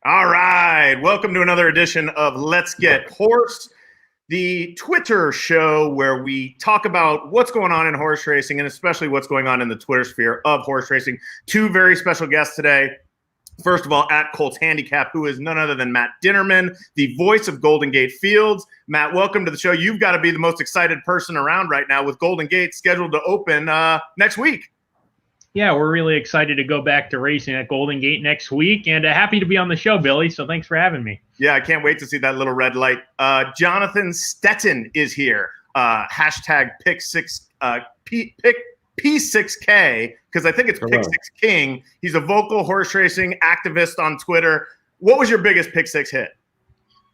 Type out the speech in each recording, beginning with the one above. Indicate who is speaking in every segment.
Speaker 1: All right. Welcome to another edition of Let's Get Hoarse, the Twitter show where we talk about what's going on in horse racing and especially what's going on in the Twitter sphere of horse racing. Two very special guests today. First of all, at Colts Handicap, who is none other than Matt Dinerman, the voice of Golden Gate Fields. Matt, welcome to the show. You've got to be the most excited person around right now with Golden Gate scheduled to open next week.
Speaker 2: Yeah, we're really excited to go back to racing at Golden Gate next week, and happy to be on the show, Billy. So thanks for having me.
Speaker 1: Yeah, I can't wait to see that little red light. Jonathan Stettin is here. Hashtag P6K, because I think it's Pick 6 King. He's a vocal horse racing activist on Twitter. What was your biggest Pick 6 hit?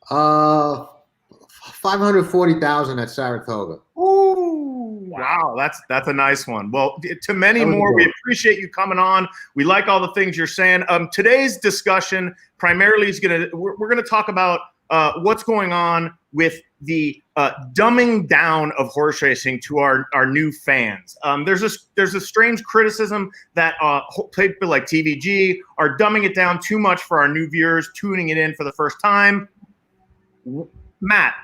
Speaker 3: 540,000 at Saratoga.
Speaker 1: Ooh, wow, that's a nice one. Well, to many more, we appreciate you coming on. We like all the things you're saying. Today's discussion primarily is we're gonna talk about what's going on with the dumbing down of horse racing to our new fans. There's a strange criticism that people like TVG are dumbing it down too much for our new viewers tuning it in for the first time. Matt,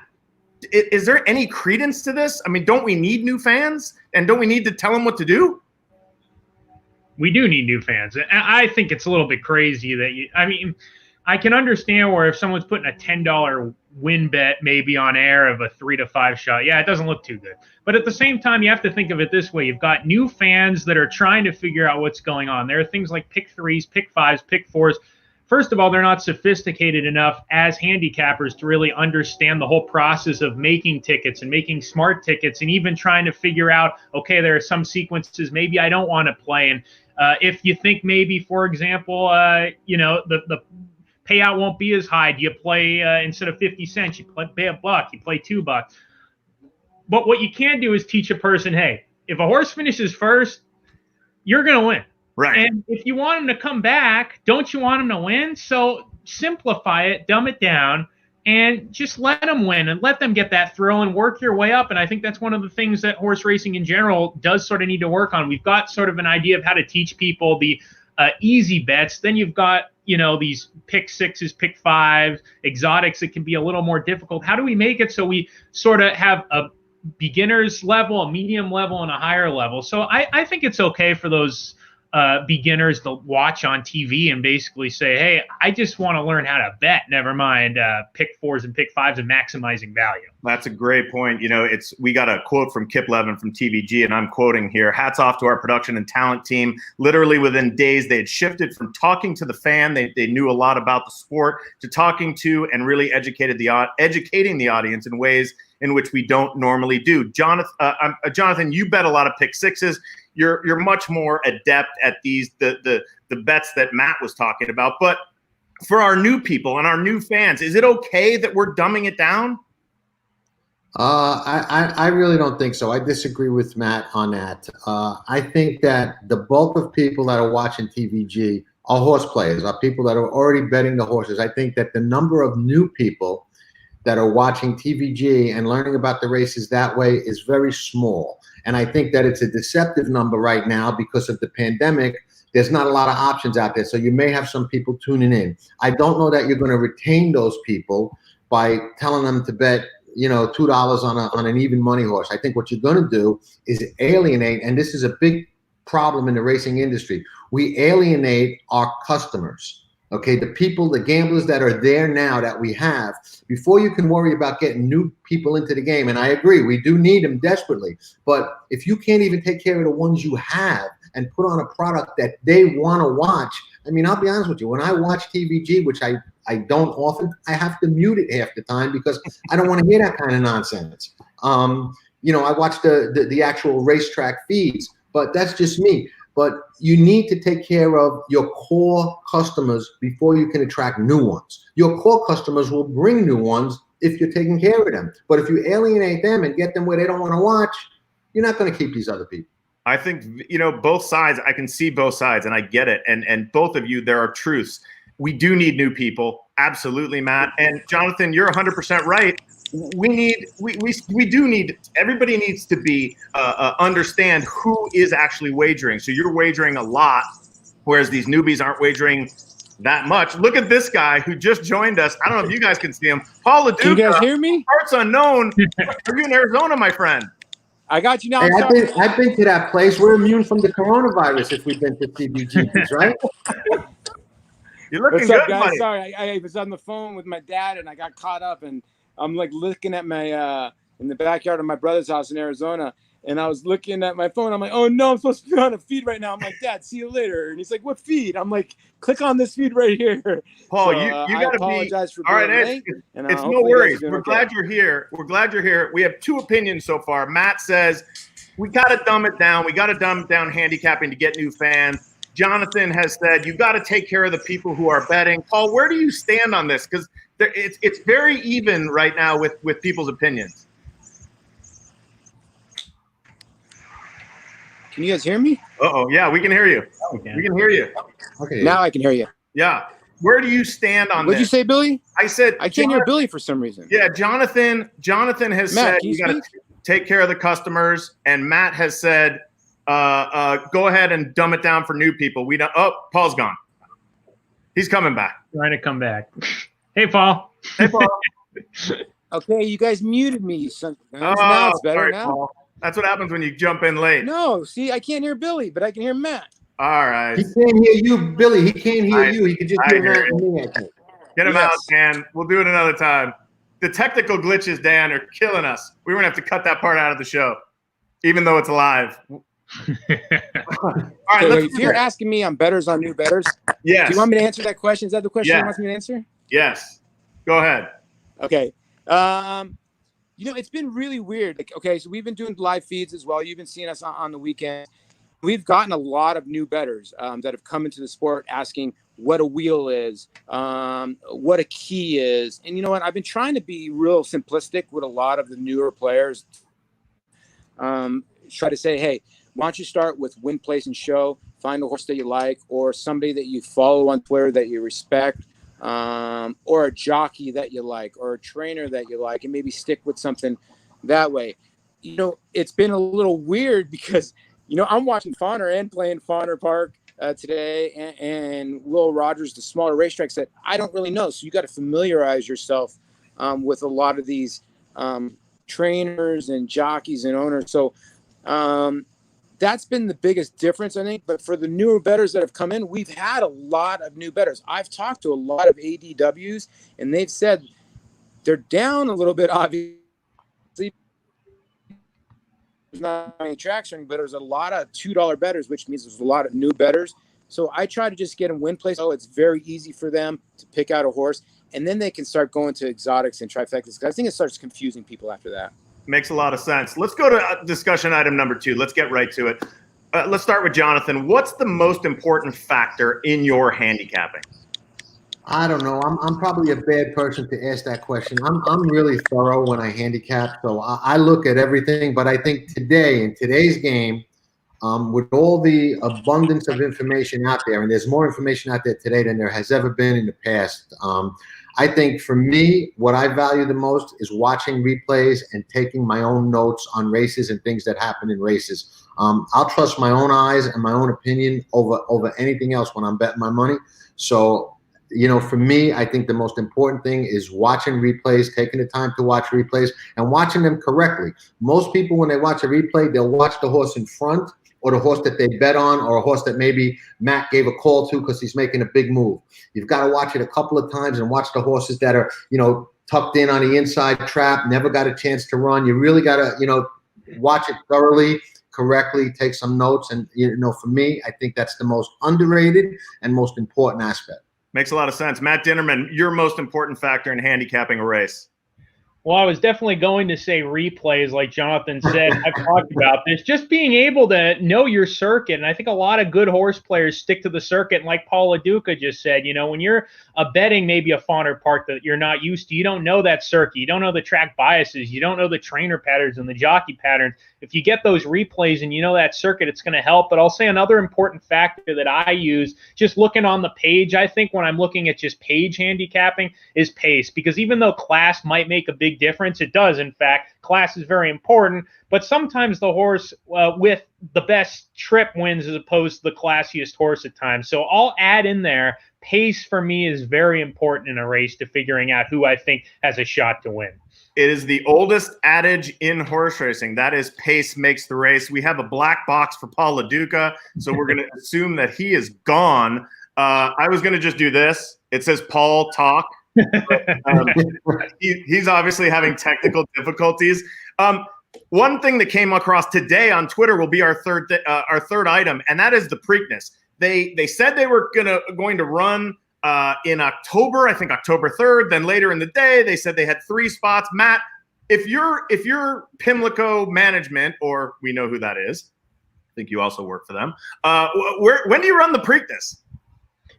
Speaker 1: is there any credence to this? I mean, don't we need new fans? And don't we need to tell them what to do?
Speaker 2: We do need new fans. I think it's a little bit crazy that I can understand where if someone's putting a $10 win bet maybe on air of a 3 to 5 shot, yeah, it doesn't look too good. But at the same time, you have to think of it this way. You've got new fans that are trying to figure out what's going on. There are things like pick 3s, pick 5s, pick 4s. First of all, they're not sophisticated enough as handicappers to really understand the whole process of making tickets and making smart tickets and even trying to figure out, okay, there are some sequences maybe I don't want to play. And if you think maybe, for example, the payout won't be as high, do you play instead of 50 cents, you pay $1, you play $2. But what you can do is teach a person, hey, if a horse finishes first, you're going to win.
Speaker 1: Right.
Speaker 2: And if you want them to come back, don't you want them to win? So simplify it, dumb it down, and just let them win and let them get that thrill and work your way up. And I think that's one of the things that horse racing in general does sort of need to work on. We've got sort of an idea of how to teach people the easy bets. Then you've got, these pick 6s, pick 5s, exotics that can be a little more difficult. How do we make it so we sort of have a beginner's level, a medium level, and a higher level? So I think it's okay for those beginners to watch on TV and basically say, hey, I just want to learn how to bet, never mind pick 4s and pick 5s and maximizing value.
Speaker 1: That's a great point. We got a quote from Kip Levin from TVG, and I'm quoting here: hats off to our production and talent team. Literally within days, they had shifted from talking to the fan, they knew a lot about the sport, to talking to and really educating the audience in ways in which we don't normally do. Jonathan, you bet a lot of pick 6s. You're much more adept at the bets that Matt was talking about. But for our new people and our new fans, is it okay that we're dumbing it down?
Speaker 3: I really don't think so. I disagree with Matt on that. I think that the bulk of people that are watching TVG are horse players, are people that are already betting the horses. I think that the number of new people that are watching TVG and learning about the races that way is very small. And I think that it's a deceptive number right now because of the pandemic. There's not a lot of options out there. So you may have some people tuning in. I don't know that you're going to retain those people by telling them to bet, $2 on an even money horse. I think what you're going to do is alienate, and this is a big problem in the racing industry. We alienate our customers. Okay, the people, the gamblers that are there now that we have, before you can worry about getting new people into the game, and I agree, we do need them desperately, but if you can't even take care of the ones you have and put on a product that they want to watch, I'll be honest with you, when I watch TVG, which I don't often, I have to mute it half the time because I don't want to hear that kind of nonsense. I watch the actual racetrack feeds, but that's just me. But you need to take care of your core customers before you can attract new ones. Your core customers will bring new ones if you're taking care of them. But if you alienate them and get them where they don't want to watch, you're not going to keep these other people.
Speaker 1: I think, both sides, I can see both sides, and I get it. And both of you, there are truths. We do need new people. Absolutely, Matt. And Jonathan, you're 100% right. We do need, everybody needs to be understand who is actually wagering. So you're wagering a lot, whereas these newbies aren't wagering that much. Look at this guy who just joined us. I don't know if you guys can see him. Paul LoDuca.
Speaker 4: Can you guys hear me?
Speaker 1: Parts unknown. Are you in Arizona, my friend?
Speaker 4: I got you now.
Speaker 3: Hey, I've been to that place. We're immune from the coronavirus if we've been to CBGBs, right?
Speaker 1: You're looking
Speaker 4: What's
Speaker 1: good,
Speaker 4: up, guys?
Speaker 1: buddy.
Speaker 4: Sorry, I was on the phone with my dad and I got caught up, and I'm like looking at my in the backyard of my brother's house in Arizona, and I was looking at my phone. I'm like, oh no, I'm supposed to be on a feed right now. I'm like, Dad, see you later. And he's like, what feed? I'm like, click on this feed right here.
Speaker 1: Paul,
Speaker 4: So,
Speaker 1: you
Speaker 4: I
Speaker 1: got to be
Speaker 4: apologize for
Speaker 1: all right.
Speaker 4: being
Speaker 1: It's,
Speaker 4: late, and,
Speaker 1: it's no
Speaker 4: hopefully you guys
Speaker 1: worries.
Speaker 4: are doing
Speaker 1: We're
Speaker 4: okay.
Speaker 1: glad you're here. We're glad you're here. We have two opinions so far. Matt says we got to dumb it down. We got to dumb down handicapping to get new fans. Jonathan has said you got to take care of the people who are betting. Paul, where do you stand on this? Because it's very even right now with people's opinions.
Speaker 4: Can you guys hear me?
Speaker 1: Uh-oh. Yeah, we can hear you. We can hear you.
Speaker 3: Okay.
Speaker 4: Now I can hear you.
Speaker 1: Yeah. Where do you stand on
Speaker 4: What'd you
Speaker 1: this?
Speaker 4: say, Billy?
Speaker 1: I said
Speaker 4: I can't hear Billy for some reason.
Speaker 1: Yeah, Jonathan has
Speaker 4: Matt,
Speaker 1: said
Speaker 4: can
Speaker 1: you
Speaker 4: you
Speaker 1: got to take care of the customers, and Matt has said go ahead and dumb it down for new people. We don't. Oh, Paul's gone. He's coming back.
Speaker 2: Trying to come back. Hey, Paul.
Speaker 1: Hey, Paul.
Speaker 4: Okay, you guys muted me. Now it's better
Speaker 1: sorry,
Speaker 4: now.
Speaker 1: Paul. That's what happens when you jump in late.
Speaker 4: No, see, I can't hear Billy, but I can hear Matt.
Speaker 1: All right.
Speaker 3: He can't hear you, Billy. He can't hear you. He can just hear
Speaker 1: hear
Speaker 3: Matt
Speaker 1: you.
Speaker 3: and me, I think.
Speaker 1: Get him
Speaker 4: Yes.
Speaker 1: out, Dan. We'll do it another time. The technical glitches, Dan, are killing us. We're going to have to cut that part out of the show, even though it's live. All right,
Speaker 4: Okay,
Speaker 1: let's
Speaker 4: if you're asking me on betters on new betters,
Speaker 1: Yes.
Speaker 4: do you want me to answer that question? Is that the question
Speaker 1: Yeah.
Speaker 4: you want me to answer?
Speaker 1: Yes. Go ahead.
Speaker 4: Okay. It's been really weird. Like, okay, so we've been doing live feeds as well. You've been seeing us on the weekend. We've gotten a lot of new bettors that have come into the sport asking what a wheel is, what a key is. And you know what? I've been trying to be real simplistic with a lot of the newer players. Try to say, hey, why don't you start with win, place, and show? Find a horse that you like, or somebody that you follow on Twitter that you respect, or a jockey that you like, or a trainer that you like, and maybe stick with something that way. It's been a little weird because, I'm watching Fawner and playing Fawner Park today, and Will Rogers, the smaller racetracks that I don't really know. So you got to familiarize yourself with a lot of these trainers and jockeys and owners. So that's been the biggest difference, I think. But for the newer bettors that have come in, we've had a lot of new bettors. I've talked to a lot of ADWs, and they've said they're down a little bit, obviously. There's not many tracks running, but there's a lot of $2 bettors, which means there's a lot of new bettors. So I try to just get them win place. Oh, it's very easy for them to pick out a horse, and then they can start going to exotics and trifectas. I think it starts confusing people after that.
Speaker 1: Makes a lot of sense. Let's go to discussion item number 2. Let's get right to it. Let's start with Jonathan. What's the most important factor in your handicapping?
Speaker 3: I don't know. I'm probably a bad person to ask that question. I'm really thorough when I handicap, so I look at everything. But I think today, in today's game, with all the abundance of information out there, and there's more information out there today than there has ever been in the past, I think for me, what I value the most is watching replays and taking my own notes on races and things that happen in races. I'll trust my own eyes and my own opinion over anything else when I'm betting my money. So, for me, I think the most important thing is watching replays, taking the time to watch replays, and watching them correctly. Most people, when they watch a replay, they'll watch the horse in front, or the horse that they bet on, or a horse that maybe Matt gave a call to because he's making a big move. You've got to watch it a couple of times and watch the horses that are, tucked in on the inside trap, never got a chance to run. You really got to, watch it thoroughly, correctly, take some notes. And, for me, I think that's the most underrated and most important aspect.
Speaker 1: Makes a lot of sense. Matt Dinerman, your most important factor in handicapping a race.
Speaker 2: Well, I was definitely going to say replays, like Jonathan said. I've talked about this. Just being able to know your circuit, and I think a lot of good horse players stick to the circuit. And like Paul LoDuca just said, when you're betting maybe a Fawner Park that you're not used to, you don't know that circuit. You don't know the track biases. You don't know the trainer patterns and the jockey patterns. If you get those replays and you know that circuit, it's going to help. But I'll say another important factor that I use, just looking on the page, I think when I'm looking at just page handicapping, is pace. Because even though class might make a big difference, it does, in fact. Class is very important, but sometimes the horse with the best trip wins as opposed to the classiest horse at times. So I'll add in there pace for me is very important in a race to figuring out who I think has a shot to win.
Speaker 1: It is the oldest adage in horse racing. That is, pace makes the race. We have a black box for Paul LoDuca, so we're going to assume that he is gone. I was going to just do this. It says Paul talk. But, he's obviously having technical difficulties. One thing that came across today on Twitter will be our third item, and that is the Preakness. They said they were going to run in October, I think October 3rd. Then later in the day, they said they had 3 spots. Matt, if you're Pimlico management, or we know who that is, I think you also work for them. When do you run the Preakness?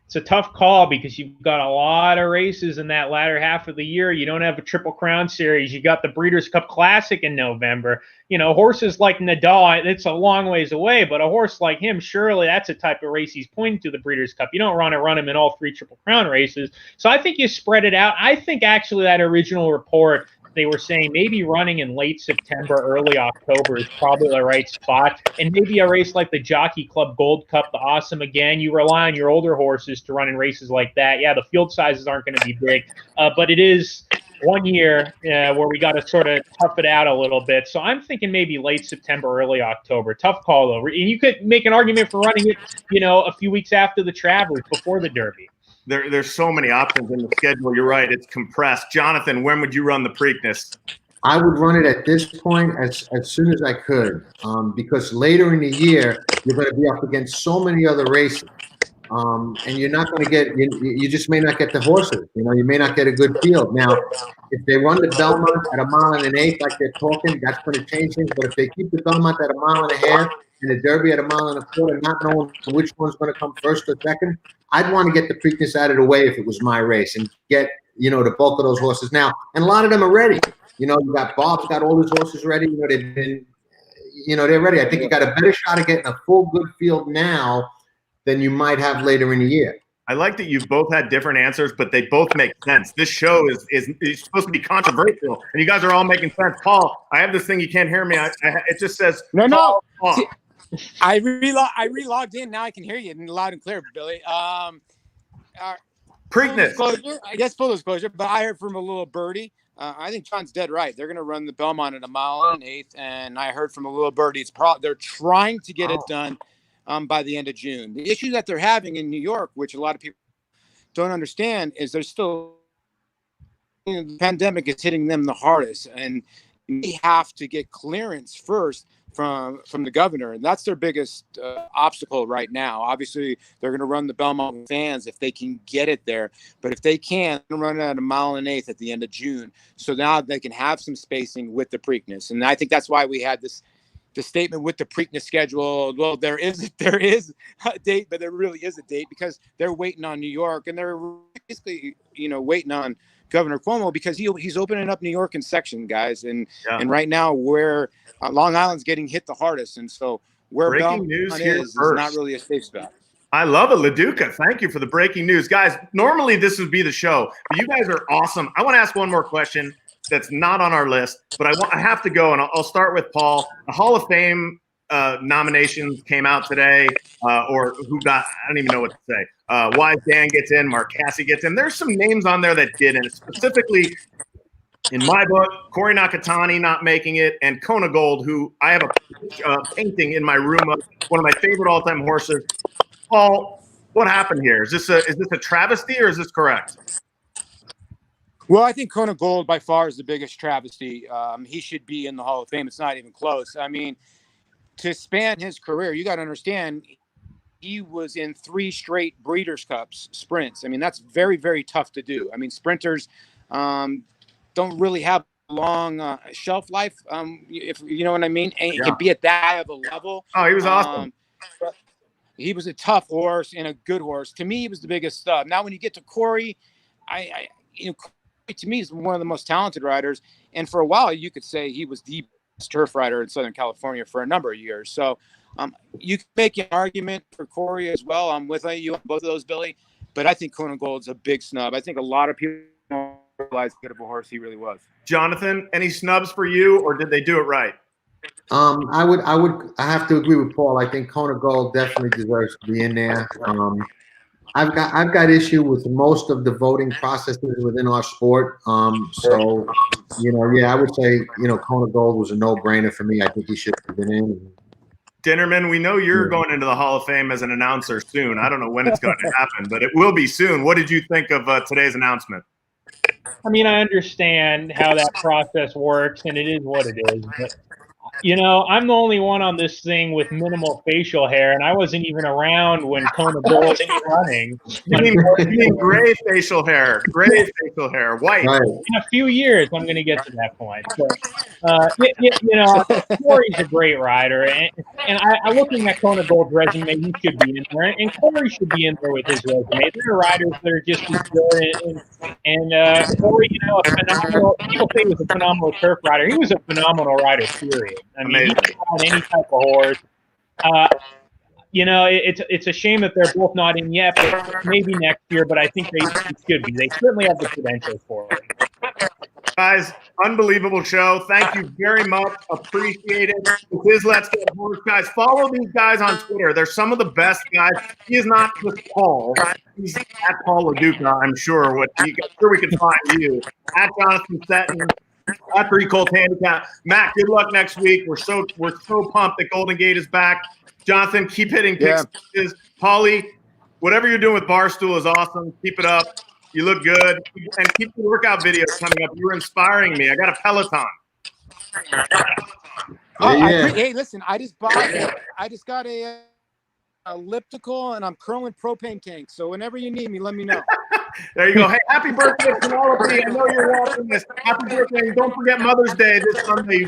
Speaker 2: It's a tough call because you've got a lot of races in that latter half of the year. You don't have a Triple Crown Series. You got the Breeders' Cup Classic in November. You know, horses like Nadal, it's a long ways away, but a horse like him, surely that's a type of race he's pointing to, the Breeders' Cup. You don't want to run him in all 3 Triple Crown races. So I think you spread it out. I think actually that original report, they were saying maybe running in late September, early October is probably the right spot. And maybe a race like the Jockey Club Gold Cup, the Awesome Again, you rely on your older horses to run in races like that. Yeah, the field sizes aren't going to be big, but it is one year where we got to sort of tough it out a little bit. So I'm thinking maybe late September, early October. Tough call, though. And you could make an argument for running it, you know, a few weeks after the Travers, before the Derby.
Speaker 1: There's so many options in the schedule. You're right. It's compressed. Jonathan, when would you run the Preakness?
Speaker 3: I would run it at this point as soon as I could, because later in the year, you're going to be up against so many other races. And you're not going to get, you just may not get the horses. You know, you may not get a good field. Now, if they run the Belmont at 1 1/8 like they're talking, that's going to change things. But if they keep the Belmont at 1 1/2 and the Derby at 1 1/4, not knowing which one's going to come first or second, I'd want to get the Preakness out of the way if it was my race and get, you know, the bulk of those horses now. And a lot of them are ready. You know, you got Bob's got all his horses ready. You know, they've been, you know, they're ready. I think you got a better shot of getting a full good field now than you might have later in the year.
Speaker 1: I like that you've both had different answers, but they both make sense. This show is supposed to be controversial, and you guys are all making sense. Paul, I have this thing, you can't hear me. It just says
Speaker 4: no. See, I relogged in. Now I can hear you loud and clear, Billy.
Speaker 1: Preakness.
Speaker 4: I guess full disclosure, but I heard from a little birdie. I think John's dead right. They're going to run the Belmont at 1 1/8, and I heard from a little birdie. They're trying to get it done by the end of June. The issue that they're having in New York, which a lot of people don't understand, is there's still, you know, the pandemic is hitting them the hardest, and they have to get clearance first from the governor, and that's their biggest obstacle right now. Obviously, they're going to run the Belmont fans if they can get it there, but if they can, they're going to run it at 1 1/8 at the end of June. So now they can have some spacing with the Preakness, and I think that's why we had the statement with the Preakness schedule. Well, there is a date, but there really is a date because they're waiting on New York, and they're basically, you know, waiting on Governor Cuomo because he's opening up New York in section, guys, and right now where Long Island's getting hit the hardest, and so where
Speaker 1: breaking news here
Speaker 4: is not really a safe spot.
Speaker 1: I love it, LoDuca. Thank you for the breaking news, guys. Normally this would be the show, but you guys are awesome. I want to ask one more question that's not on our list, but I have to go, and I'll start with Paul. The Hall of Fame nominations came out today, or who got, I don't even know what to say. Wise Dan gets in, Mark Cassie gets in. There's some names on there that didn't, specifically in my book, Corey Nakatani not making it, and Kona Gold, who I have a painting in my room of one of my favorite all-time horses. Paul, what happened here? Is this a travesty, or is this correct?
Speaker 4: Well, I think Kona Gold by far is the biggest travesty. He should be in the Hall of Fame. It's not even close. I mean, to span his career, you got to understand, he was in 3 straight Breeders' Cups sprints. I mean, that's very, very tough to do. I mean, sprinters don't really have long shelf life, if you know what I mean. And it can be at that high of a level.
Speaker 1: Oh, he was awesome.
Speaker 4: He was a tough horse and a good horse. To me, he was the biggest stuff. Now, when you get to Corey, to me, is one of the most talented riders. And for a while, you could say he was the best turf rider in Southern California for a number of years. So you can make an argument for Corey as well. I'm with you on both of those, Billy. But I think Kona Gold's a big snub. I think a lot of people don't realize how good of a horse he really was.
Speaker 1: Jonathan, any snubs for you, or did they do it right?
Speaker 3: I have to agree with Paul. I think Kona Gold definitely deserves to be in there. I've got issue with most of the voting processes within our sport. So, I would say, Kona Gold was a no-brainer for me. I think he should have been in.
Speaker 1: Dinerman, we know you're going into the Hall of Fame as an announcer soon. I don't know when it's going to happen, but it will be soon. What did you think of today's announcement?
Speaker 2: I mean, I understand how that process works, and it is what it is. But, I'm the only one on this thing with minimal facial hair, and I wasn't even around when Kona Gold was running.
Speaker 1: You mean gray facial hair, white.
Speaker 3: Right.
Speaker 2: In a few years, I'm going to get to that point. So, Corey's a great rider, and I looking at Kona Gold's resume, he should be in there, and Corey should be in there with his resume. There are riders that are just as good, and Corey, a phenomenal. People say he was a phenomenal turf rider. He was a phenomenal rider. Period. I mean, he can ride any type of horse. It's a shame that they're both not in yet, but maybe next year. But I think they should be. They certainly have the credentials for it.
Speaker 1: Guys, unbelievable show. Thank you very much. Appreciate it. This is Let's Get Hoarse. Guys, follow these guys on Twitter. They're some of the best guys. He is not just Paul. He's at Paul LoDuca, I'm sure. I'm sure we can find you. At Jonathan Stettin. At Preakness Handicap. Matt, good luck next week. We're so pumped that Golden Gate is back. Jonathan, keep hitting kicks. Paulie, whatever you're doing with Barstool is awesome. Keep it up. You look good. And keep the workout videos coming up. You're inspiring me. I got a Peloton.
Speaker 4: Hey, listen, I just got a elliptical, and I'm curling propane tanks. So whenever you need me, let me know.
Speaker 1: There you go. Hey, happy birthday, Penelope. I know you're watching this. Happy birthday. And don't forget Mother's Day this Sunday.